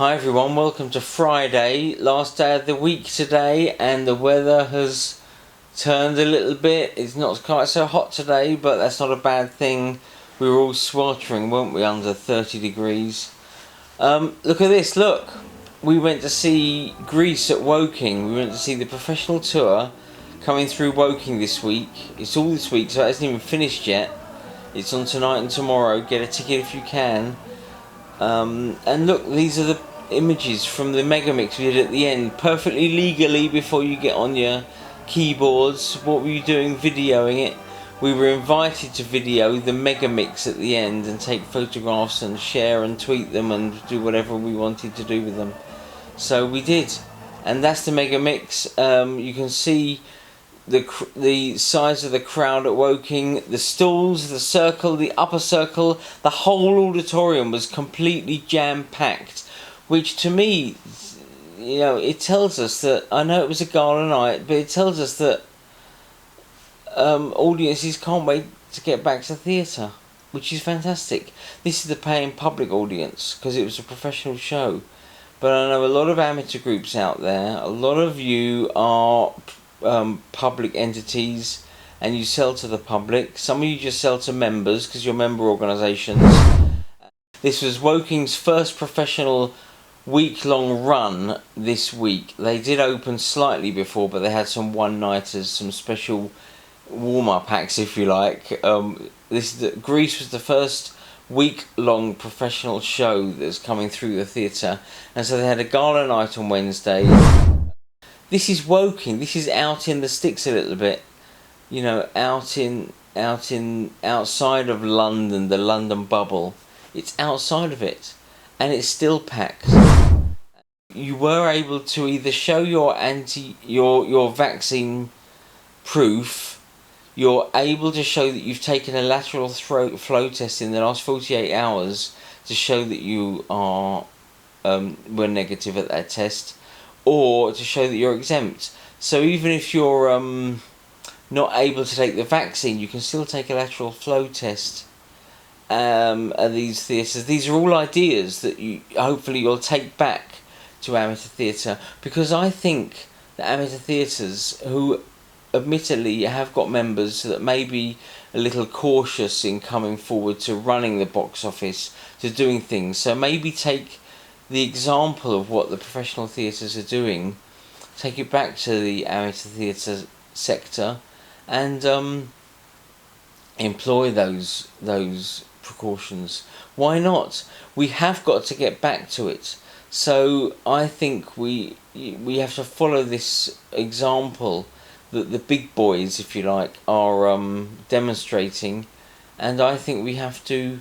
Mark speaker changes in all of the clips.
Speaker 1: Hi everyone, welcome to Friday, last day of the week today, and the weather has turned a little bit. It's not quite so hot today, but that's not a bad thing. We were all sweltering, weren't we, under 30 degrees. Look at this, look. We went to see Greece at Woking. We went to see the professional tour coming through Woking this week. It's all this week, so it hasn't even finished yet. It's on tonight and tomorrow. Get a ticket if you can. And look, these are the images from the Megamix we did at the end, perfectly legally before you get on your keyboards. What were you doing videoing it? We were invited to video the Megamix at the end and take photographs and share and tweet them and do whatever we wanted to do with them. So we did, and that's the Megamix. You can see the size of the crowd at Woking, the stalls, the circle, the upper circle, the whole auditorium was completely jam-packed, which to me, you know, it tells us that, I know it was a gala night, but it tells us that audiences can't wait to get back to theatre, which is fantastic. This is the paying public audience, because it was a professional show. But I know a lot of amateur groups out there, a lot of you are public entities and you sell to the public. Some of you just sell to members because you're member organisations. This was Woking's first professional week-long run this week. They did open slightly before, but they had some one-nighters, some special warm-up acts, if you like. Greece was the first week-long professional show that's coming through the theatre, and so they had a gala night on Wednesday. This is Woking. This is out in the sticks a little bit, you know, outside of London, the London bubble. It's outside of it, and it's still packed. You were able to either show your vaccine proof. You're able to show that you've taken a lateral flow test in the last 48 hours to show that you are were negative at that test, or to show that you're exempt. So even if you're not able to take the vaccine, you can still take a lateral flow test at these theatres. These are all ideas that hopefully you'll take back to amateur theatre, because I think that amateur theatres, who admittedly have got members that may be a little cautious in coming forward to running the box office, to doing things, so maybe take the example of what the professional theatres are doing, take it back to the amateur theatre sector, and employ those precautions. Why not? We have got to get back to it. So I think we have to follow this example that the big boys, if you like, are demonstrating, and I think we have to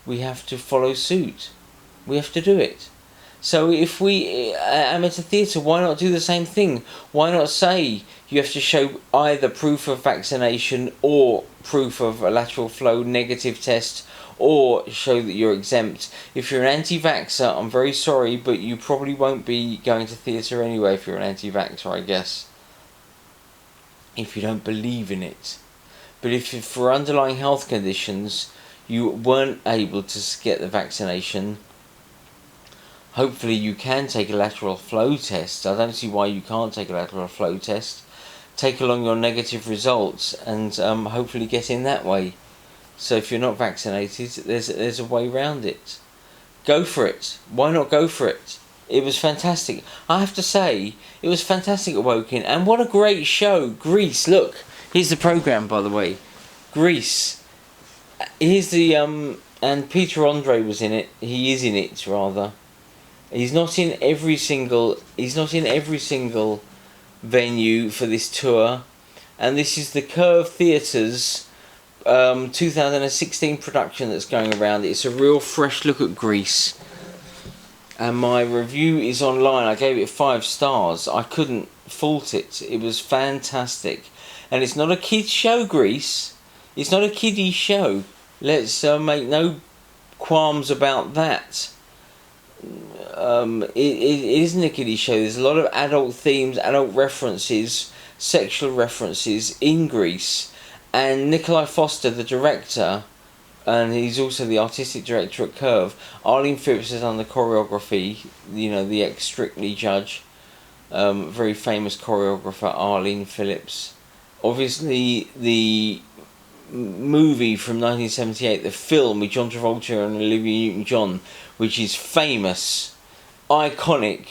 Speaker 1: follow suit. We have to do it. So if we amateur theatre, why not do the same thing? Why not say you have to show either proof of vaccination or proof of a lateral flow negative test, or show that you're exempt? If you're an anti-vaxxer, I'm very sorry, but you probably won't be going to theatre anyway if you're an anti-vaxxer, I guess, if you don't believe in it. But if for underlying health conditions you weren't able to get the vaccination, hopefully you can take a lateral flow test. I don't see why you can't take a lateral flow test. Take along your negative results and hopefully get in that way. So if you're not vaccinated, there's a way around it. Go for it. Why not go for it? It was fantastic. I have to say, it was fantastic at Woking, and what a great show. Greece, look. Here's the programme, by the way. Greece. Here's the and Peter Andre was in it. He is in it, rather. He's not in every single venue for this tour, and this is the Curve Theatres 2016 production that's going around. It's a real fresh look at Greece, and my review is online. I gave it 5 stars. I couldn't fault it. It was fantastic, and it's not a kids show. Greece, it's not a kiddie show. Let's make no qualms about that. It isn't a kiddie show. There's a lot of adult themes, adult references, sexual references in Greece, and Nikolai Foster, the director, and he's also the artistic director at Curve. Arlene Phillips has done the choreography, you know, the ex-Strictly judge, very famous choreographer Arlene Phillips. Obviously, the movie from 1978, the film with John Travolta and Olivia Newton-John, which is famous, iconic,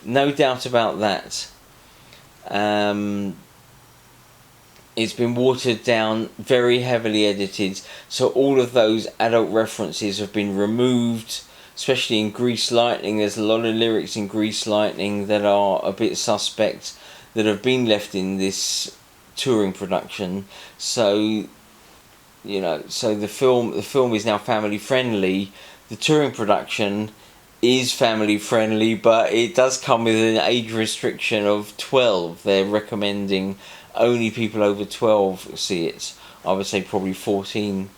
Speaker 1: no doubt about that. It's been watered down, very heavily edited, so all of those adult references have been removed, especially in Grease Lightning. There's a lot of lyrics in Grease Lightning that are a bit suspect, that have been left in this touring production. So, you know, so the film is now family friendly. The touring production is family friendly, but it does come with an age restriction of 12. They're recommending only people over 12 see it. I would say probably 14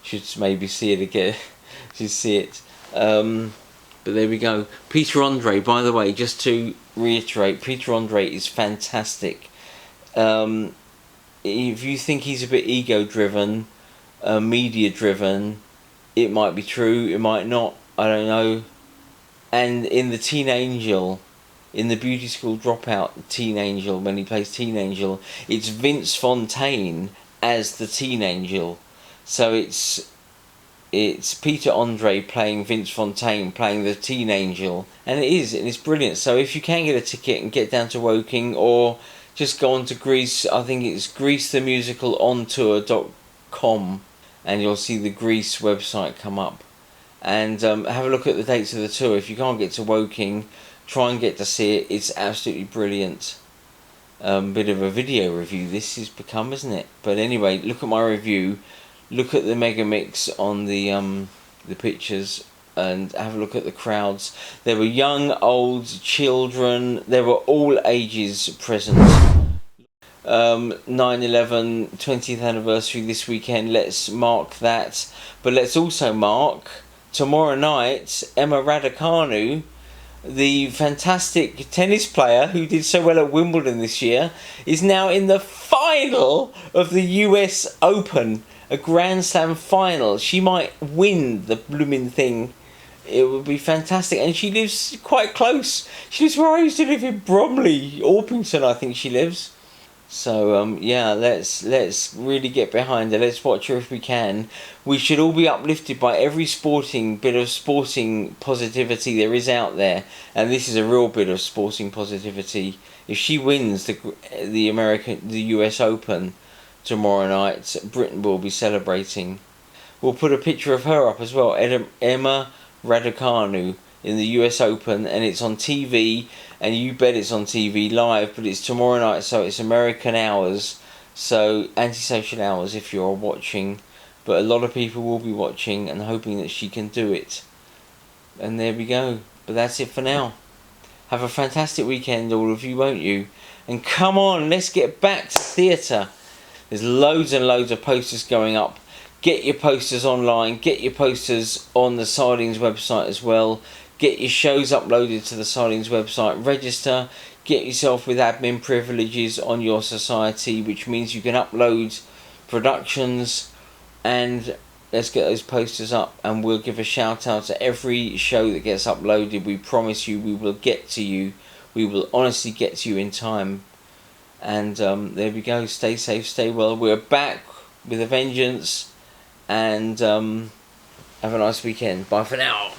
Speaker 1: should maybe see it again. Should see it. But there we go. Peter Andre, by the way, just to reiterate, Peter Andre is fantastic. If you think he's a bit ego-driven, media-driven, it might be true, it might not, I don't know. And in the Teen Angel, in the Beauty School Dropout Teen Angel, when he plays Teen Angel, it's Vince Fontaine as the Teen Angel. So it's Peter Andre playing Vince Fontaine, playing the Teen Angel, and it's brilliant. So if you can get a ticket and get down to Woking, or just go on to Grease, I think it's greasethemusicalontour.com, and you'll see the Grease website come up. And have a look at the dates of the tour. If you can't get to Woking, try and get to see it. It's absolutely brilliant. Bit of a video review this has become, isn't it? But anyway, look at my review. Look at the mega mix on the pictures, and have a look at the crowds. There were young, old, children. There were all ages present. 9/11 20th anniversary this weekend. Let's mark that. But let's also mark tomorrow night, Emma Raducanu, the fantastic tennis player who did so well at Wimbledon this year, is now in the final of the US Open, a Grand Slam final. She might win the blooming thing. It would be fantastic. And she lives quite close. She lives where I used to live, in Bromley, Orpington, I think she lives. So yeah, let's really get behind her. Let's watch her if we can. We should all be uplifted by every bit of sporting positivity there is out there, and this is a real bit of sporting positivity. If she wins the US Open tomorrow night, Britain will be celebrating. We'll put a picture of her up as well, Emma Raducanu in the US Open, and it's on TV, and you bet it's on TV live, but it's tomorrow night, so it's American hours, so antisocial hours if you're watching, but a lot of people will be watching and hoping that she can do it. And there we go. But that's it for now. Have a fantastic weekend, all of you, won't you? And come on, let's get back to theatre. There's loads and loads of posters going up. Get your posters online, get your posters on the Sardines website as well. Get your shows uploaded to the Sardines website, register, get yourself with admin privileges on your society, which means you can upload productions, and let's get those posters up, and we'll give a shout out to every show that gets uploaded. We promise you we will get to you. We will honestly get to you in time. And there we go. Stay safe, stay well. We're back with a vengeance, and have a nice weekend. Bye for now.